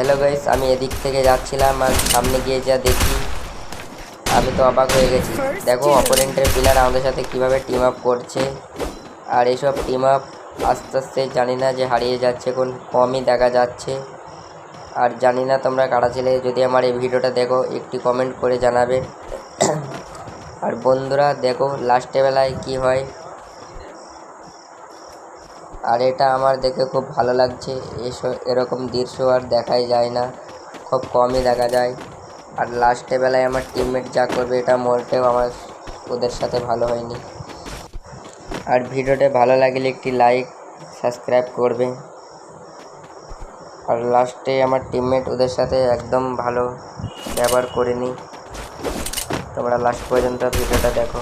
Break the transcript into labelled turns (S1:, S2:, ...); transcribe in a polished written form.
S1: Hello guys, আমি এদিক থেকে যাচ্ছিলাম আর সামনে গিয়ে যা দেখি আমি তো অবাক হয়ে গেছি। দেখো অপোনেন্টের প্লেয়ার আমাদের সাথে কিভাবে টিম আপ করছে। আর এইসব টিম আপ আস্তে আস্তে জানি না যে হারিয়ে যাচ্ছে, কোন কমই দেখা যাচ্ছে। আর জানি না তোমরা কারা ছিলে, যদি আমার এই ভিডিওটা দেখো একটি কমেন্ট করে জানাবে। আর বন্ধুরা দেখো লাস্টে বেলায় কি হয়। আর এটা আমার দেখে খুব ভালো লাগছে। এরকম দৃশ্য আর দেখাই যায় না, খুব কমই দেখা যায়। আর লাস্টে বেলায় আমার টিমমেট যা করবে এটা মোটেও আমার ওদের সাথে ভালো হয়নি। আর ভিডিওটা ভালো লাগলে একটি লাইক সাবস্ক্রাইব করবে। আর লাস্টে আমার টিমমেট ওদের সাথে একদম ভালো ব্যবহার করেনি। তোমরা লাস্ট পর্যন্ত ভিডিওটা দেখো।